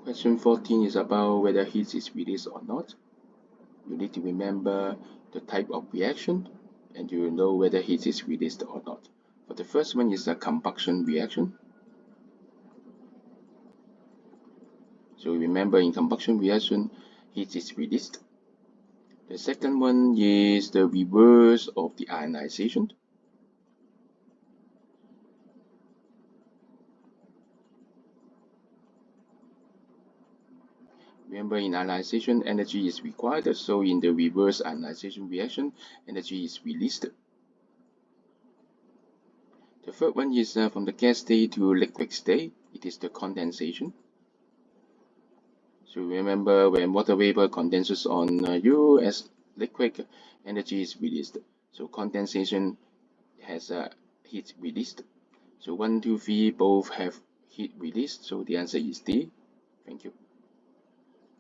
Question 14 is about whether heat is released or not. You need to remember the type of reaction and you will know whether heat is released or not. For the first one is a combustion reaction. So remember, in combustion reaction, heat is released. The second one is the reverse of the ionization. Remember, in ionization, energy is required, so in the reverse ionization reaction, energy is released. The third one is from the gas state to liquid state. It is the condensation. So remember, when water vapor condenses on you as liquid, energy is released. So condensation has heat released. So 1, 2, 3 both have heat released. So the answer is D. Thank you.